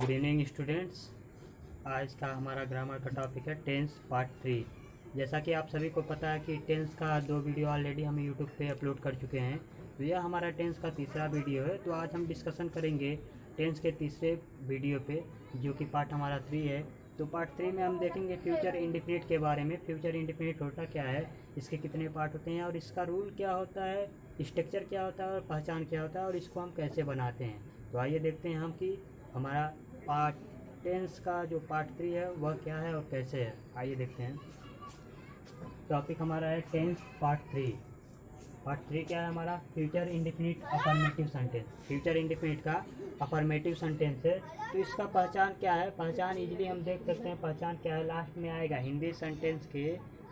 Good evening students. आज का हमारा ग्रामर का टॉपिक है टेंस पार्ट 3। जैसा कि आप सभी को पता है कि टेंस का 2 वीडियो ऑलरेडी हम यूट्यूब पे अपलोड कर चुके हैं, तो यह हमारा टेंस का तीसरा वीडियो है। तो आज हम डिस्कशन करेंगे टेंस के तीसरे वीडियो पे, जो कि पार्ट हमारा 3 है। तो पार्ट 3 में हम देखेंगे फ्यूचर इंडिफिनिट के बारे में। फ्यूचर इंडिफिनिट होता क्या है, इसके कितने पार्ट होते हैं और इसका रूल क्या होता है, स्ट्रक्चर क्या होता है और पहचान क्या होता है और इसको हम कैसे बनाते हैं। तो आइए देखते हैं हम कि हमारा पार्ट टेंस का जो पार्ट 3 है वह क्या है और कैसे है। आइए देखते हैं। टॉपिक हमारा है टेंस पार्ट 3। पार्ट 3 क्या है हमारा, future indefinite affirmative sentence. Future indefinite का अफर्मेटिव सेंटेंस है। तो इसका पहचान क्या है, पहचान इजीली हम देख सकते हैं। पहचान क्या है, लास्ट में आएगा, हिंदी सेंटेंस के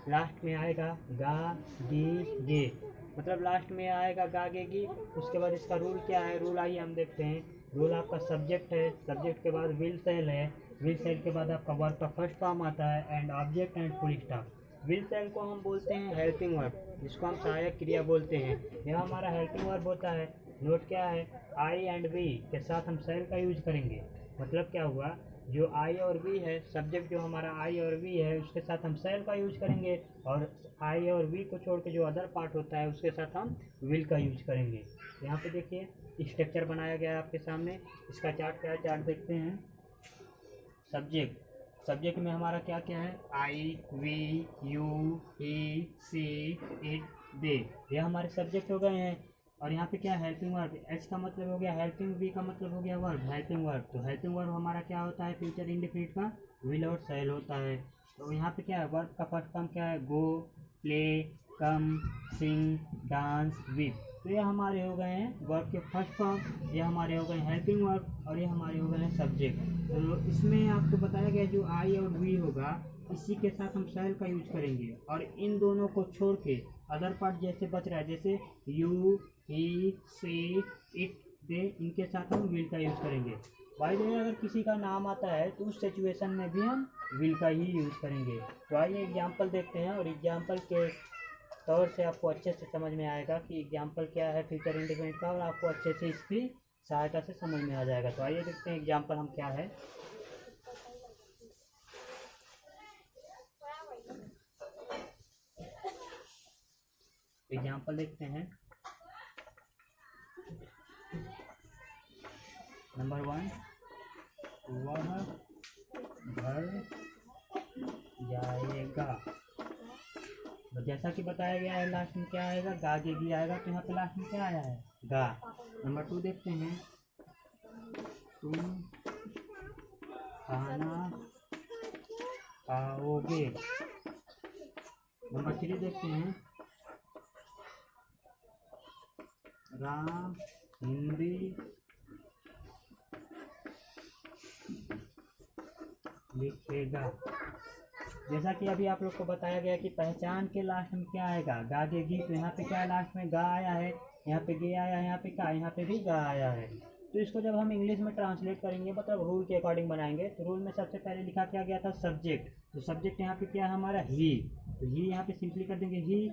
लास्ट में आएगा गा गी गे, मतलब लास्ट में आएगा गा गे गी। उसके बाद इसका रूल क्या है, रूल आइए हम देखते हैं। रूल आपका सब्जेक्ट है, सब्जेक्ट के बाद विल सेल है, विल सेल के बाद आपका वर्ब का फर्स्ट फॉर्म आता है and object and full stop. Will shall को हम बोलते हैं हेल्पिंग वर्ब, जिसको हम सहायक क्रिया बोलते हैं। यह हमारा हेल्पिंग वर्ब होता है। नोट क्या है, आई एंड वी के साथ हम सेल का यूज करेंगे। मतलब क्या हुआ, जो आई और वी है, सब्जेक्ट जो हमारा आई और वी है, उसके साथ हम सेल का यूज करेंगे, और आई और वी को छोड़ के जो अदर पार्ट होता है उसके साथ हम विल का यूज करेंगे। यहाँ पे देखिए स्ट्रक्चर बनाया गया है आपके सामने। इसका चार्ट क्या है, चार्ट देखते हैं। सब्जेक्ट में हमारा क्या क्या है, I we you he she it they, ये हमारे सब्जेक्ट हो गए हैं। और यहाँ पे क्या है, हेल्पिंग वर्ब। एच का मतलब हो गया हेल्पिंग, वी का मतलब हो गया वर्ब, हेल्पिंग वर्ब। तो हेल्पिंग वर्ब हमारा क्या होता है, फ्यूचर इंडिफिनिट का विल और सेल होता है। तो यहाँ पे क्या है, वर्ब का फर्स्ट फॉर्म क्या है, go, play, come, sing, dance, with. तो ये हमारे हो गए हैं वर्ब के फर्स्ट फॉर्म, ये हमारे हो गए हेल्पिंग वर्ब और ये हमारे हो गए हैं सब्जेक्ट। तो इसमें आपको बताया गया जो आई और वी होगा, इसी के साथ हम सेल का यूज करेंगे, और इन दोनों को छोड़ के अदर पार्ट जैसे बच रहा है, जैसे यू ही सी इट दे, इनके साथ हम विल का यूज करेंगे। बाय द वे अगर किसी का नाम आता है तो उस सिचुएशन में भी हम विल का ही यूज करेंगे। तो आइए एग्जाम्पल देखते हैं, और एग्जाम्पल के तौर से आपको अच्छे से समझ में आएगा कि एग्जाम्पल क्या है फ्यूचर इंडिफिनिट का, और आपको अच्छे से इसकी सहायता से समझ में आ जाएगा। तो आइए देखते हैं एग्जाम्पल हम क्या है। एग्जाम्पल देखते हैं। नंबर 1, वह घर जाएगा। तो जैसा कि बताया गया है लास्ट में क्या आएगा, गा गे गी आएगा। तो यहाँ पे लास्ट में क्या आया है, गा। नंबर 2 देखते हैं, तुम खाना खाओगे। नंबर 3 देखते हैं, राम हिंदी लिखेगा। जैसा कि अभी आप लोग को बताया गया कि पहचान के लास्ट में क्या आएगा, गा गे गी। तो यहाँ पे क्या लास्ट में गा आया है, यहाँ पे गे आया है, यहाँ पे का, यहाँ पे भी गा आया है। तो इसको जब हम इंग्लिश में ट्रांसलेट करेंगे, मतलब रूल के अकॉर्डिंग बनाएंगे, तो रूल में सबसे पहले लिखा क्या गया था, सब्जेक्ट। तो सब्जेक्ट यहाँ पे क्या है हमारा, ही। तो ही यहाँ पे सिंपली कर देंगे ही।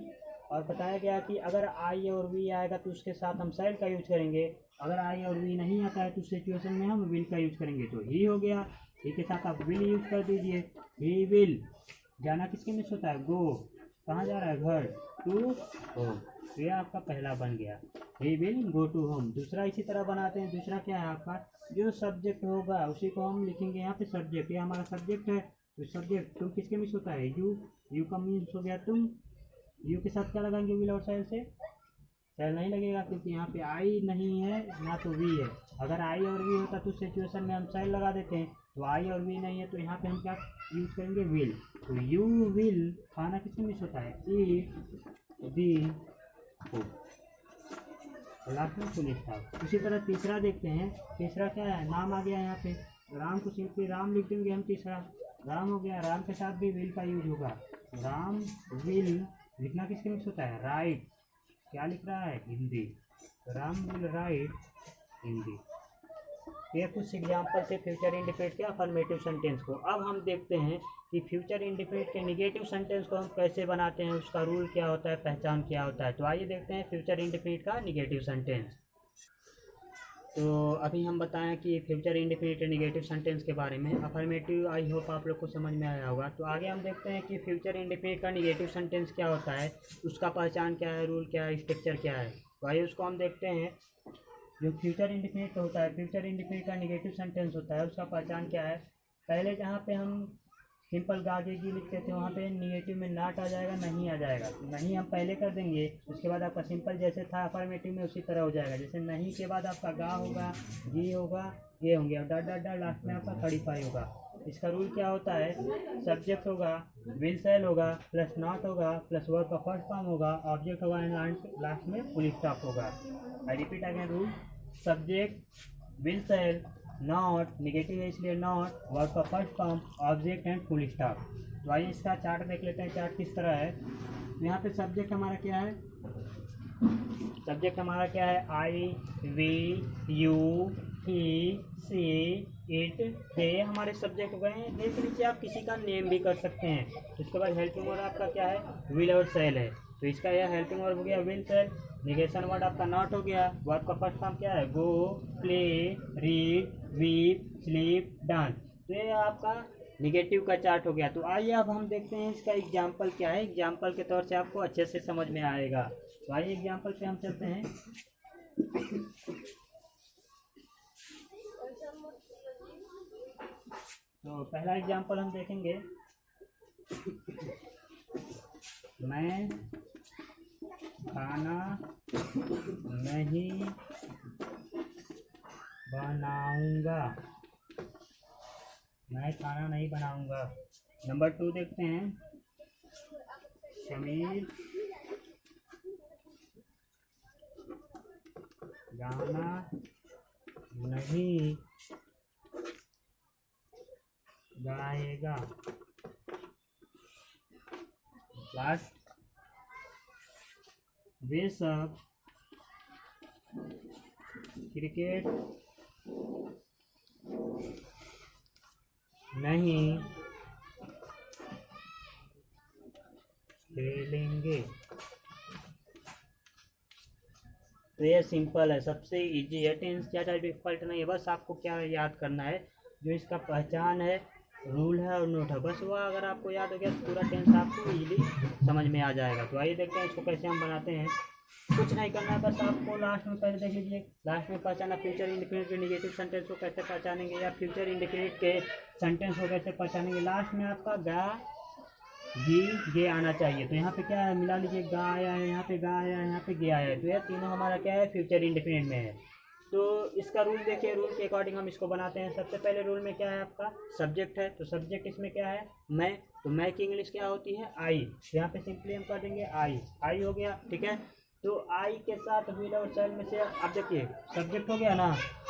और बताया गया कि अगर आई और वी आएगा तो उसके साथ हम सेल का यूज करेंगे। अगर आई और वी नहीं आता है तो उस सिचुएशन में हम विल का यूज करेंगे। तो ही हो गया, ही के साथ आप विल यूज कर दीजिए। ही विल, जाना किसके मिस होता है, गो, कहाँ जा रहा है, घर, टू होम। तो यह आपका पहला बन गया, he will go to home. दूसरा इसी तरह बनाते हैं। दूसरा क्या है आपका, जो सब्जेक्ट होगा उसी को हम लिखेंगे यहाँ पे सब्जेक्ट। ये हमारा सब्जेक्ट है। तो सब्जेक्ट तुम किसके मिस होता है, यू, यू का मीन्स हो गया तुम। यू के साथ क्या लगाएंगे, विल और सेल से, सेल नहीं लगेगा क्योंकि यहाँ पे आई नहीं है ना तो वी है। अगर आई और वी होता तो सिचुएशन में हम सेल लगा देते हैं। तो आई और वी नहीं है तो यहाँ पे हम क्या यूज करेंगे, विल। तो यू विल, खाना किसमें मिस होता है, ईट दी फूड, लास्ट में फुल स्टॉप। उसी तरह तीसरा देखते हैं। तीसरा क्या है, नाम आ गया यहाँ पे, राम को सिंपली राम लिख देंगे हम। तीसरा राम हो गया, राम के साथ भी विल का यूज होगा। राम विल लिखना किसके मिस होता है, राइट। क्या लिख रहा है, हिंदी। Ram will write Hindi. ये कुछ एग्जाम्पल थे फ्यूचर इंडिफिनिट के अफर्मेटिव सेंटेंस को। अब हम देखते हैं कि फ्यूचर इंडिफिनिट के निगेटिव सेंटेंस को हम कैसे बनाते हैं, उसका रूल क्या होता है, पहचान क्या होता है। तो आइए देखते हैं फ्यूचर इंडिफिनिट का निगेटिव सेंटेंस। तो अभी हम बताएं कि फ्यूचर इंडेफिनिट नेगेटिव सेंटेंस के बारे में। अफर्मेटिव आई होप आप लोग को समझ में आया होगा। तो आगे हम देखते हैं कि फ्यूचर इंडेफिनिट का नेगेटिव सेंटेंस क्या होता है, उसका पहचान क्या है, रूल क्या है, स्ट्रक्चर क्या है। तो आइए उसको हम देखते हैं। जो फ्यूचर इंडेफिनिट होता है, फ्यूचर इंडेफिनिट का नेगेटिव सेंटेंस होता है, उसका पहचान क्या है। पहले जहाँ पे हम सिंपल गागेगी लिखते थे वहाँ पे नेगेटिव में नॉट आ जाएगा, नहीं आ जाएगा। तो नहीं हम पहले कर देंगे, उसके बाद आपका सिंपल जैसे था अफर्मेटिव में उसी तरह हो जाएगा। जैसे नहीं के बाद आपका गा होगा, गी होगा, ये होंगे और डा डा डा लास्ट में आपका खड़ीफाई होगा। इसका रूल क्या होता है, सब्जेक्ट होगा, विल सेल होगा, प्लस नॉट होगा, प्लस वर्ब का फर्स्ट फॉर्म होगा, ऑब्जेक्ट होगा एंड लास्ट में फुल स्टॉप होगा। I repeat again rule, subject, will shall, not, negative है इसलिए नॉट, वर्ब का first form, object and full stop. तो आइए इसका चार्ट देख लेते हैं, चार्ट किस तरह है। यहाँ पे सब्जेक्ट हमारा क्या है, सब्जेक्ट हमारा क्या है, I, we, you, he, she, it, they हमारे सब्जेक्ट हो गए हैं। देख लीजिए आप किसी का नेम भी कर सकते हैं। उसके बाद हेल्पिंग वर्ड आपका क्या है, विल और सेल है। तो इसका यह हेल्पिंग वर्ड हो गया विल सेल। नेगेशन वर्ड आपका नॉट हो गया। वर्ब का फर्स्ट फॉर्म क्या है, go, play, read, weep, sleep, dance. तो ये आपका निगेटिव का चार्ट हो गया। तो आइए अब हम देखते हैं इसका एग्जाम्पल क्या है। एग्जाम्पल के तौर से आपको अच्छे से समझ में आएगा। तो आइए एग्जाम्पल पे हम चलते हैं। तो पहला एग्जाम्पल हम देखेंगे, मैं खाना नहीं बनाऊंगा, मैं खाना नहीं बनाऊंगा। नंबर 2 देखते हैं, शमीर गाना नहीं गाएगा। लास्ट, वे सब क्रिकेट नहीं खेलेंगे। तो ये सिंपल है, सबसे इजी है, टेंस ज़्यादा डिफिकल्ट नहीं है। बस आपको क्या याद करना है, जो इसका पहचान है, रूल है और नोट है, बस वह अगर आपको याद हो गया तो पूरा टेंस आपको इजीली समझ में आ जाएगा। तो आइए देखते हैं इसको कैसे हम बनाते हैं। कुछ नहीं करना है, बस आपको लास्ट में पहले देख लीजिए, लास्ट में पहचाना फ्यूचर इंडेफिनिट के नेगेटिव सेंटेंस को कैसे पहचानेंगे, या फ्यूचर इंडेफिनिट के सेंटेंस को कैसे पहचानेंगे। लास्ट में आपका गा, गी, गे आना चाहिए। तो यहाँ पे क्या है, मिला लीजिए, गा आया है, यहाँ पे गा आया है, यहाँ पे गे आया है। तो यह तीनों हमारा क्या है, फ्यूचर इंडेफिनिट में है। तो इसका रूल देखिए, रूल के अकॉर्डिंग हम इसको बनाते हैं। सबसे पहले रूल में क्या है, आपका सब्जेक्ट है। तो सब्जेक्ट इसमें क्या है, मैं। तो मैं की इंग्लिश क्या होती है, आई। यहाँ पे सिंपली हम कर देंगे आई, आई हो गया, ठीक है। तो आई के साथ विल और सेल में से अब देखिए सब्जेक्ट हो गया ना।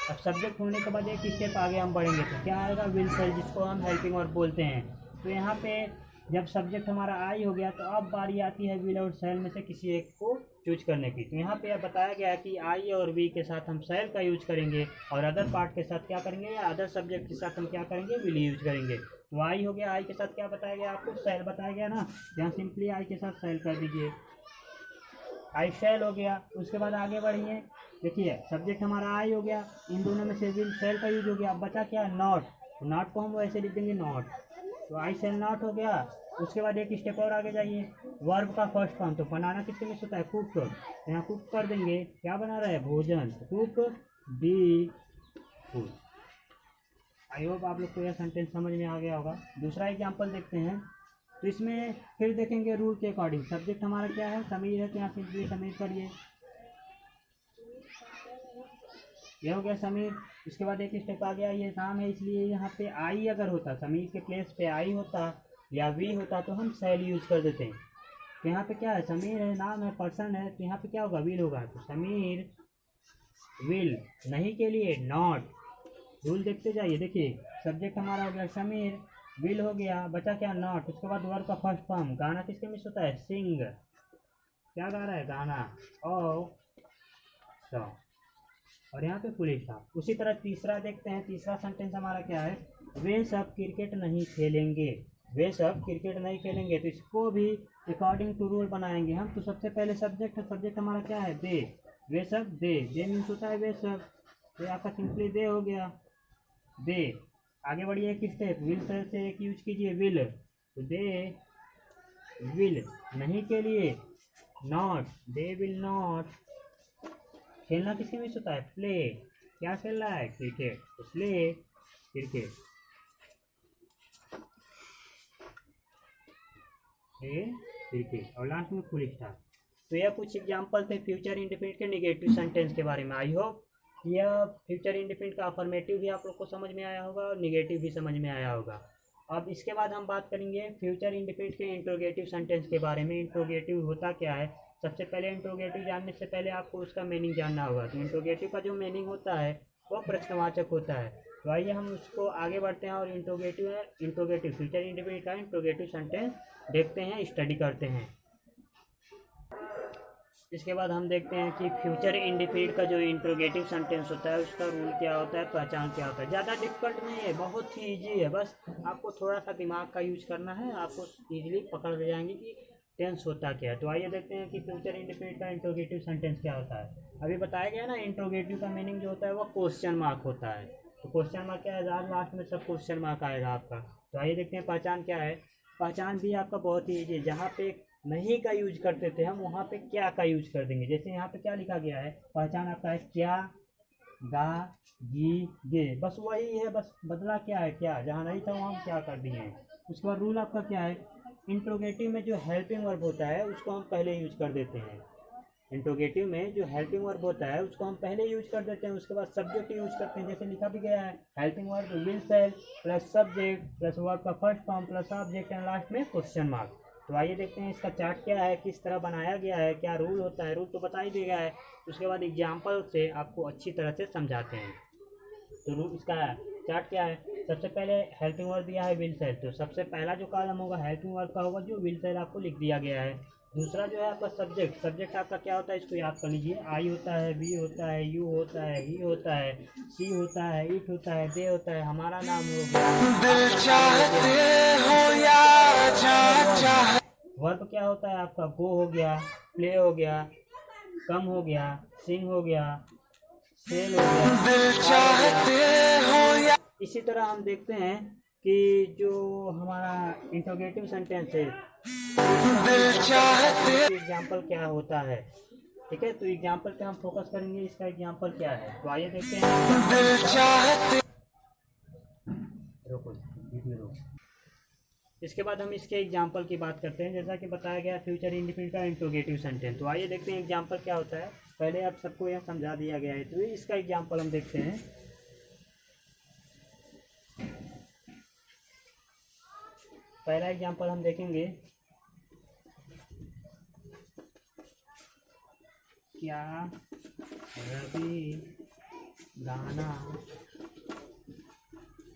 अब सब्जेक्ट होने के बाद एक स्टेप आगे हम बढ़ेंगे तो क्या आएगा, विल सेल, जिसको हम हेल्पिंग वर्ब बोलते हैं। तो यहाँ पे जब सब्जेक्ट हमारा आई हो गया तो अब बारी आती है विल और सेल में से किसी एक को चूज करने की। तो यहाँ पे अब बताया गया है कि आई और वी के साथ हम सेल का यूज करेंगे और अदर पार्ट के साथ क्या करेंगे, या अदर सब्जेक्ट के साथ हम क्या करेंगे, विल यूज करेंगे। तो आई हो गया, आई के साथ क्या बताया गया आपको, सेल बताया गया ना। यहाँ सिंपली आई के साथ सेल कर दीजिए, आई सेल हो गया। उसके बाद आगे बढ़िए, देखिए सब्जेक्ट हमारा आई हो गया, इन दोनों में से विल सेल का यूज हो गया। अब बचा क्या, नॉट। तो नॉट को हम वैसे लिख देंगे नॉट। तो आई सेल नॉट हो गया। उसके बाद एक स्टेप और आगे जाइए, वर्ब का फर्स्ट फॉर्म। तो बनाना किसके मिस होता है, कुक। यहाँ कुक कर देंगे, क्या बना रहा है, भोजन। Cook the food. I hope आप लोग को यह सेंटेंस समझ में आ गया होगा। दूसरा एग्जाम्पल देखते हैं। तो इसमें फिर देखेंगे रूल के अकॉर्डिंग। सब्जेक्ट हमारा क्या है, समीर है, तो यहाँ सिंपली समीर करिए, यह हो गया समीर। इसके बाद एक स्टेप आ गया, ये नाम है इसलिए यहाँ पे आई अगर होता, समीर के प्लेस पे आई होता या वी होता तो हम सेल यूज कर देते हैं। तो यहाँ पे क्या है, समीर है, नाम है, पर्सन है, तो यहाँ पे क्या होगा, विल होगा। तो समीर विल, नहीं के लिए नॉट। रूल देखते जाइए, देखिए सब्जेक्ट हमारा हो गया समीर, विल हो गया, बचा क्या, नॉट। उसके बाद वर्ब का फर्स्ट फॉर्म, गाना किसके मिस होता है, सिंग, क्या गा रहा है, गाना, ओ सॉन्ग, और यहाँ पे फुल स्टॉप। उसी तरह तीसरा देखते हैं। तीसरा सेंटेंस हमारा क्या है, वे सब क्रिकेट नहीं खेलेंगे, वे सब क्रिकेट नहीं खेलेंगे। तो इसको भी अकॉर्डिंग टू रूल बनाएंगे हम। तो सबसे पहले सब्जेक्ट है, सब्जेक्ट हमारा क्या है, दे, वे सब दे, दे मीन्स होता है वे सब। तो ये आपका सिंपली दे हो गया, दे। आगे बढ़िए एक स्टेप, विल से एक यूज कीजिए विल, तो दे विल। नहीं के लिए नॉट, दे विल नॉट। खेलना किसके बीच होता है? प्ले। क्या खेल रहा है? क्रिकेट, तो प्ले क्रिकेट, प्ले क्रिकेट। और लास्ट में फुल स्टॉप। तो यह कुछ एग्जाम्पल थे फ्यूचर इंडेफिनिट के निगेटिव सेंटेंस के बारे में। आई होप यह फ्यूचर इंडेफिनिट का अफर्मेटिव भी आप लोग को समझ में आया होगा और निगेटिव भी समझ में आया होगा। अब इसके बाद हम बात करेंगे फ्यूचर इंडेफिनिट के इंट्रोगेटिव सेंटेंस के बारे में। इंट्रोगेटिव होता क्या है? सबसे पहले इंट्रोगेटिव जानने से पहले आपको उसका मीनिंग जानना होगा। तो इंट्रोगेटिव का जो मीनिंग होता है वह प्रश्नवाचक होता है। तो आइए हम उसको आगे बढ़ते हैं और इंट्रोगेटिव फ्यूचर इंडेफिनिट का इंट्रोगेटिव सेंटेंस देखते हैं, स्टडी करते हैं। इसके बाद हम देखते हैं कि फ्यूचर इंडेफिनिट का जो इंट्रोगेटिव सेंटेंस होता है उसका रूल क्या होता है, पहचान क्या होता है। ज़्यादा डिफिकल्ट नहीं है, बहुत ही इजी है, बस आपको थोड़ा सा दिमाग का यूज करना है, आपको इजीली पकड़ ले जाएंगे कि टेंस होता क्या है। तो आइए देखते हैं कि फ्यूचर इंडेफिनिट का इंट्रोगेटिव सेंटेंस क्या होता है। अभी बताया गया ना, इंट्रोगेटिव का मीनिंग जो होता है वो क्वेश्चन मार्क होता है। तो क्वेश्चन मार्क क्या है? लास्ट में सब क्वेश्चन मार्क आएगा आपका। तो आइए देखते हैं पहचान क्या है। पहचान भी आपका बहुत ही ईजी है। जहाँ पे नहीं का यूज करते थे हम, वहाँ पे क्या का यूज कर देंगे। जैसे यहाँ पे क्या लिखा गया है, पहचान आपका है क्या, गा, गी, गे, बस वही है, बस बदला क्या है, क्या। जहाँ नहीं था वहाँ हम क्या कर दिए हैं। उसके बाद रूल आपका क्या है, इंट्रोगेटिव में जो हेल्पिंग वर्ब होता है उसको हम पहले यूज कर देते हैं। इंट्रोगेटिव में जो हेल्पिंग वर्ब होता है उसको हम पहले यूज कर देते हैं। उसके बाद सब्जेक्ट यूज करते हैं, जैसे लिखा भी गया है, helping verb will shall plus subject plus verb का first form plus object and last में क्वेश्चन मार्क। तो आइए देखते हैं इसका चार्ट क्या है, किस तरह बनाया गया है, क्या रूल होता है। रूल तो बता ही दिया गया है, उसके बाद एग्जाम्पल से आपको अच्छी तरह से समझाते हैं। तो रूल इसका चार्ट क्या है, सबसे पहले हेल्पिंग वर्ब दिया है विल सेल, तो सबसे पहला जो कॉलम होगा हेल्पिंग वर्ब का होगा, जो विल सेल आपको लिख दिया गया है। दूसरा जो है आपका सब्जेक्ट, सब्जेक्ट आपका क्या होता है इसको याद कर लीजिए, आई होता है, वी होता है, यू होता है, ही होता है, सी होता है, इट होता है, दे होता है, हमारा नाम हो गया। वर्ब क्या होता है आपका, गो हो गया, प्ले हो गया, कम हो गया, सिंग हो गया, सेल हो गया। इसी तरह हम देखते हैं कि जो हमारा इंट्रोगेटिव सेंटेंस है एग्जाम्पल क्या होता है। ठीक है, तो एग्जाम्पल पे हम फोकस करेंगे, इसका एग्जाम्पल क्या है। तो आइए देखते हैं। रोको, इसके बाद हम इसके एग्जाम्पल की बात करते हैं। जैसा कि बताया गया फ्यूचर इंडेफिनिट का इंट्रोगेटिव सेंटेंस, तो आइए देखते हैं एग्जाम्पल क्या होता है। पहले आप सबको यह समझा दिया गया है, तो इसका एग्जाम्पल हम देखते हैं। पहला एग्जाम्पल हम देखेंगे, क्या रवि गाना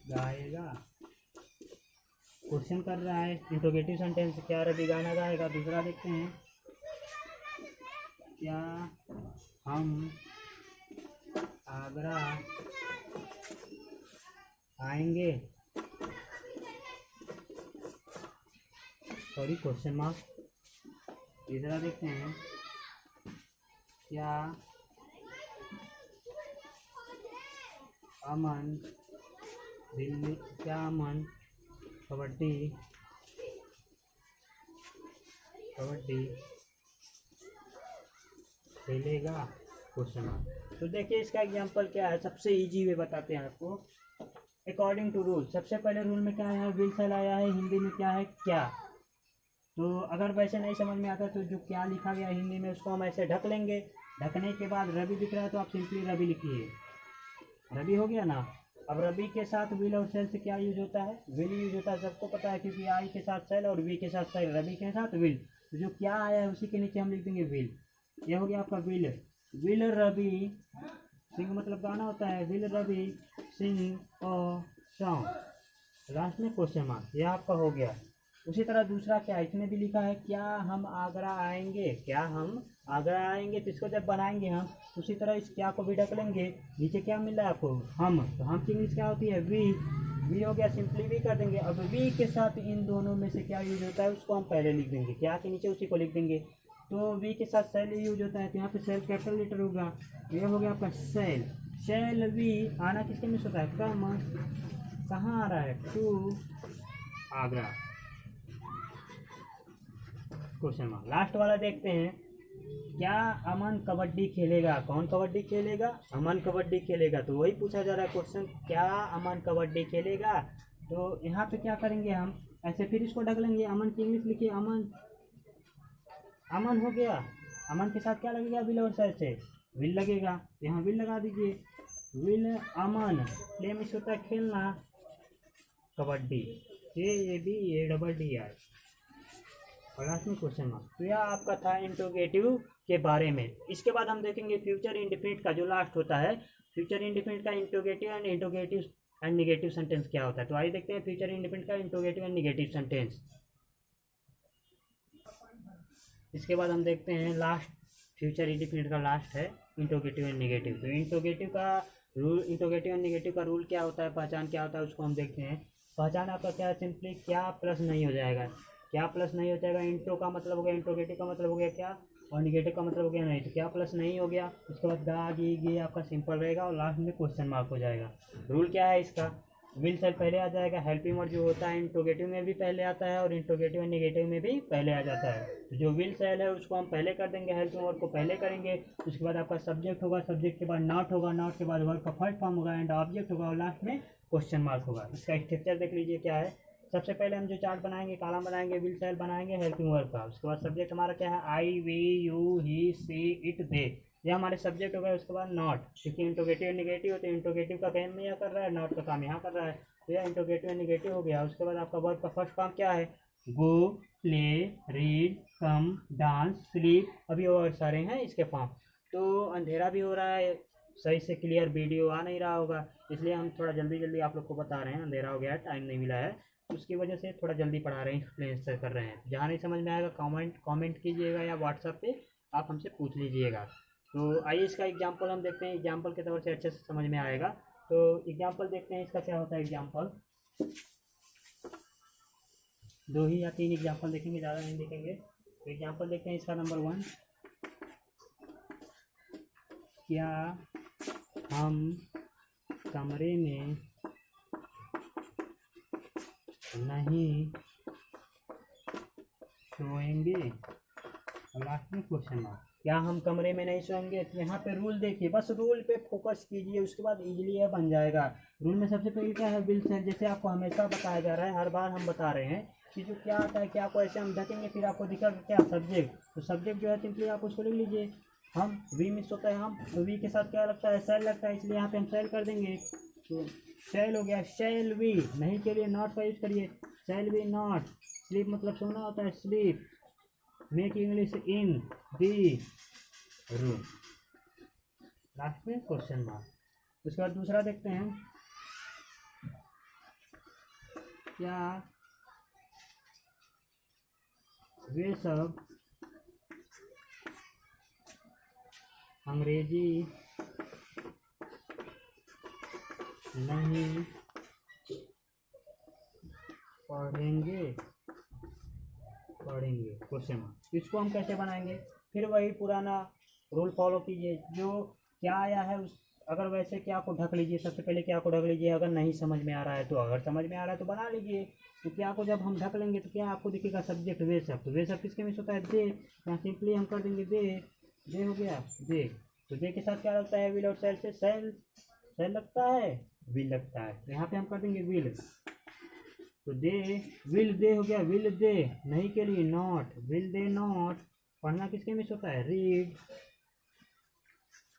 गाएगा। क्वेश्चन कर रहा है, इंट्रोगेटिव सेंटेंस, क्या रवि गाना गाएगा। दूसरा देखते हैं, क्या हम आगरा आएंगे, सॉरी क्वेश्चन मार्क। तीसरा देखते हैं, क्या अमन दिल्ली, क्या अमन कबड्डी खेलेगा, क्वेश्चन मार्क। तो देखिए इसका एग्जांपल क्या है, सबसे इजी वे बताते हैं आपको। अकॉर्डिंग टू रूल, सबसे पहले रूल में क्या है, विल सेल आया है, हिंदी में क्या है, क्या। तो अगर वैसे नहीं समझ में आता तो जो क्या लिखा गया हिंदी में उसको हम ऐसे ढक लेंगे। ढकने के बाद रवि दिख रहा है तो आप सिंपली रवि लिखिए, रवि हो गया ना। अब रवि के साथ विल और सेल से क्या यूज होता है, विल यूज होता है, सबको पता है, क्योंकि आई के साथ सेल और वी के साथ सेल, रवि के साथ विल। तो जो क्या आया है उसी के नीचे हम लिख देंगे विल। यह हो गया आपका विल। विल रवि सिंग, मतलब गाना होता है, will Ravi sing a song, last में क्वेश्चन मार्क, यह आपका हो गया। उसी तरह दूसरा क्या है, इसमें भी लिखा है, क्या हम आगरा आएंगे, क्या हम आगरा आएंगे। तो इसको जब बनाएंगे हम, उसी तरह इस क्या को भी ढक लेंगे। नीचे क्या मिल रहा है आपको, हम, तो हम की इंग्लिश क्या होती है, वी हो गया, सिंपली वी कर देंगे। अब वी के साथ इन दोनों में से क्या यूज होता है उसको हम पहले लिख देंगे, क्या के नीचे उसी को लिख देंगे। तो वी के साथ सेल यूज होता है, तो यहाँ पे सेल कैपिटल लेटर होगा, ये हो गया आपका सेल। शैल वी आना किसके मिस होता है? कम कहाँ आ रहा है? To Agra. Question mark. Last वाला देखते हैं, क्या अमन कबड्डी खेलेगा? कौन कबड्डी खेलेगा? अमन कबड्डी खेलेगा। तो वही पूछा जा रहा है क्वेश्चन, क्या अमन कबड्डी खेलेगा? तो यहाँ पे क्या करेंगे हम, ऐसे फिर इसको ढक लेंगे। अमन की इंग्लिश लिखिए, अमन। अमन हो गया। अमन के साथ क्या लगेगा? विल और सेल से विल लगेगा, यहाँ विल लगा दीजिए। विल अमन प्ले मिस होता है खेलना, कबड्डी KABADDI और लास्ट में क्वेश्चन मार्क। तो यह आपका था इंट्रोगेटिव के बारे में। इसके बाद हम देखेंगे फ्यूचर इंडेफिनिट का जो लास्ट होता है। फ्यूचर इंडेफिनिट का इंट्रोगेटिव एंड नेगेटिव सेंटेंस क्या होता है। तो आइए देखते हैं फ्यूचर इंडेफिनिट का इंट्रोगेटिव एंड नेगेटिव सेंटेंस। इसके बाद हम देखते हैं लास्ट, फ्यूचर इंडेफिनिट का लास्ट है इंट्रोगेटिव एंड नेगेटिव। तो इंट्रोगेटिव एंड नेगेटिव का रूल क्या होता है, पहचान क्या होता है, उसको हम देखते हैं। पहचान आपका क्या है? सिंपली क्या प्लस नहीं हो जाएगा, क्या प्लस नहीं हो जाएगा। इंट्रो का मतलब हो गया, इंट्रोगेटिव का मतलब हो गया क्या, और निगेटिव का मतलब हो गया नहीं। तो क्या प्लस नहीं हो गया। उसके बाद गा गी गे आपका सिंपल रहेगा और लास्ट में क्वेश्चन मार्क हो जाएगा। रूल क्या है इसका? विल सेल पहले आ जाएगा। हेल्पिंग वर्ड जो होता है इंट्रोगेटिव में भी पहले आता है और इंट्रोगेटिव एंड नेगेटिव में भी पहले आ जाता है। तो जो विल सेल है उसको हम पहले कर देंगे, हेल्पिंग वर्ड को पहले करेंगे। उसके बाद आपका सब्जेक्ट होगा, सब्जेक्ट के बाद नॉट होगा, नॉट के बाद वर्ड का फर्स्ट फॉर्म होगा एंड ऑब्जेक्ट होगा और लास्ट में क्वेश्चन मार्क होगा। इसका स्ट्रक्चर देख लीजिए क्या है। सबसे पहले हम जो चार्ट बनाएंगे, कॉलम बनाएंगे, विल सेल बनाएंगे, हेल्पिंग वर्ब का। उसके बाद सब्जेक्ट हमारा क्या है? I, we, you, he, she, it, they, ये हमारे सब्जेक्ट हो गए। उसके बाद नॉट, क्योंकि इंट्रोगेटिव एंड नेगेटिव होते हैं, इंट्रोगेटिव का काम यहाँ कर रहा है, नॉट का काम यहाँ कर रहा है, तो यह इंट्रोगेटिव एंड नेगेटिव हो गया। उसके बाद आपका वर्ब का फर्स्ट फॉर्म क्या है? गो, प्ले, रीड, कम, डांस, स्लीप, अभी और सारे हैं इसके फॉर्म। तो अंधेरा भी हो रहा है, सही से क्लियर वीडियो आ नहीं रहा होगा, इसलिए हम थोड़ा जल्दी आप लोग को बता रहे हैं। अंधेरा हो गया है, टाइम नहीं मिला है, उसकी वजह से थोड़ा जल्दी पढ़ा रहे हैं, एक्सप्लेन कर रहे हैं। जहाँ नहीं समझ में आएगा कमेंट कीजिएगा या व्हाट्सएप पे आप हमसे पूछ लीजिएगा। तो आइए इसका एग्जांपल हम देखते हैं, एग्जांपल के तौर से अच्छे से समझ में आएगा। तो एग्जांपल देखते हैं इसका क्या होता है। एग्जांपल 2 ही या 3 एग्जांपल देखेंगे, ज़्यादा नहीं देखेंगे। तो एग्जांपल देखते हैं इसका नंबर 1, क्या हम कमरे में नहीं सोएंगे, और लास्ट में क्वेश्चन मार्क। क्या हम कमरे में नहीं सोएंगे। तो यहाँ पे रूल देखिए, बस रूल पे फोकस कीजिए, उसके बाद इजीली यह बन जाएगा। रूल में सबसे पहले क्या है? विल सेल, जैसे आपको हमेशा बताया जा रहा है, हर बार हम बता रहे हैं कि जो क्या आता है, क्या को ऐसे हम ढकेंगे, फिर आपको दिखा क्या सब्जेक्ट। तो सब्जेक्ट जो है सिंपली आप उसको लिख लीजिए। हम वी मिस होता है हम, तो वी के साथ क्या लगता है? सेल लगता है, इसलिए यहाँ पे हम सेल कर देंगे। तो शैल हो गया, शैल वी, नहीं के लिए नॉट का यूज करिए, शैल वी नॉट। स्लीप मतलब सोना होता है, sleep. Make English in the room, last में क्वेश्चन मार्क। उसके बाद दूसरा देखते हैं, क्या वे सब अंग्रेजी नहीं पढ़ेंगे क्वेश्चन मार्क। इसको हम कैसे बनाएंगे? फिर वही पुराना रूल फॉलो कीजिए, जो क्या आया है उस, अगर वैसे क्या को ढक लीजिए। सबसे पहले क्या को ढक लीजिए, अगर नहीं समझ में आ रहा है तो, अगर समझ में आ रहा है तो बना लीजिए। तो क्या को जब हम ढक लेंगे तो क्या आपको दिखेगा? सब्जेक्ट वे सब। तो वे सब किसके मिस होता है? दे। यहाँ सिंपली हम कर देंगे दे हो गया दे। तो दे के साथ क्या लगता है? विल और सेल से सेल लगता है, विल लगता है, तो यहाँ पे हम कर देंगे विल। तो दे विल दे हो गया, विल दे, नहीं के लिए नॉट, विल दे नॉट। पढ़ना किसके मिस होता है? Read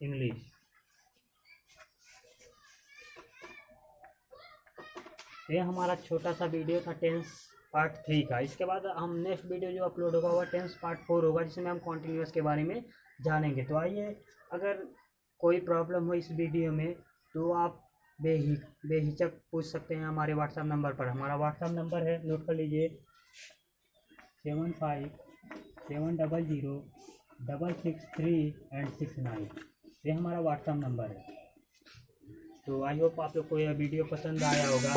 English. ये हमारा छोटा सा वीडियो था टेंस पार्ट 3 का। इसके बाद हम नेक्स्ट वीडियो जो अपलोड होगा वह टेंस पार्ट 4 होगा, जिसमें हम कॉन्टिन्यूअस के बारे में जानेंगे। तो आइए, अगर कोई प्रॉब्लम हो इस वीडियो में तो आप बेहिचक पूछ सकते हैं हमारे व्हाट्सएप नंबर पर। हमारा व्हाट्सएप नंबर है, नोट कर लीजिए, 7570663669। ये हमारा व्हाट्सएप नंबर है। तो आई होप आप लोग को यह वीडियो पसंद आया होगा।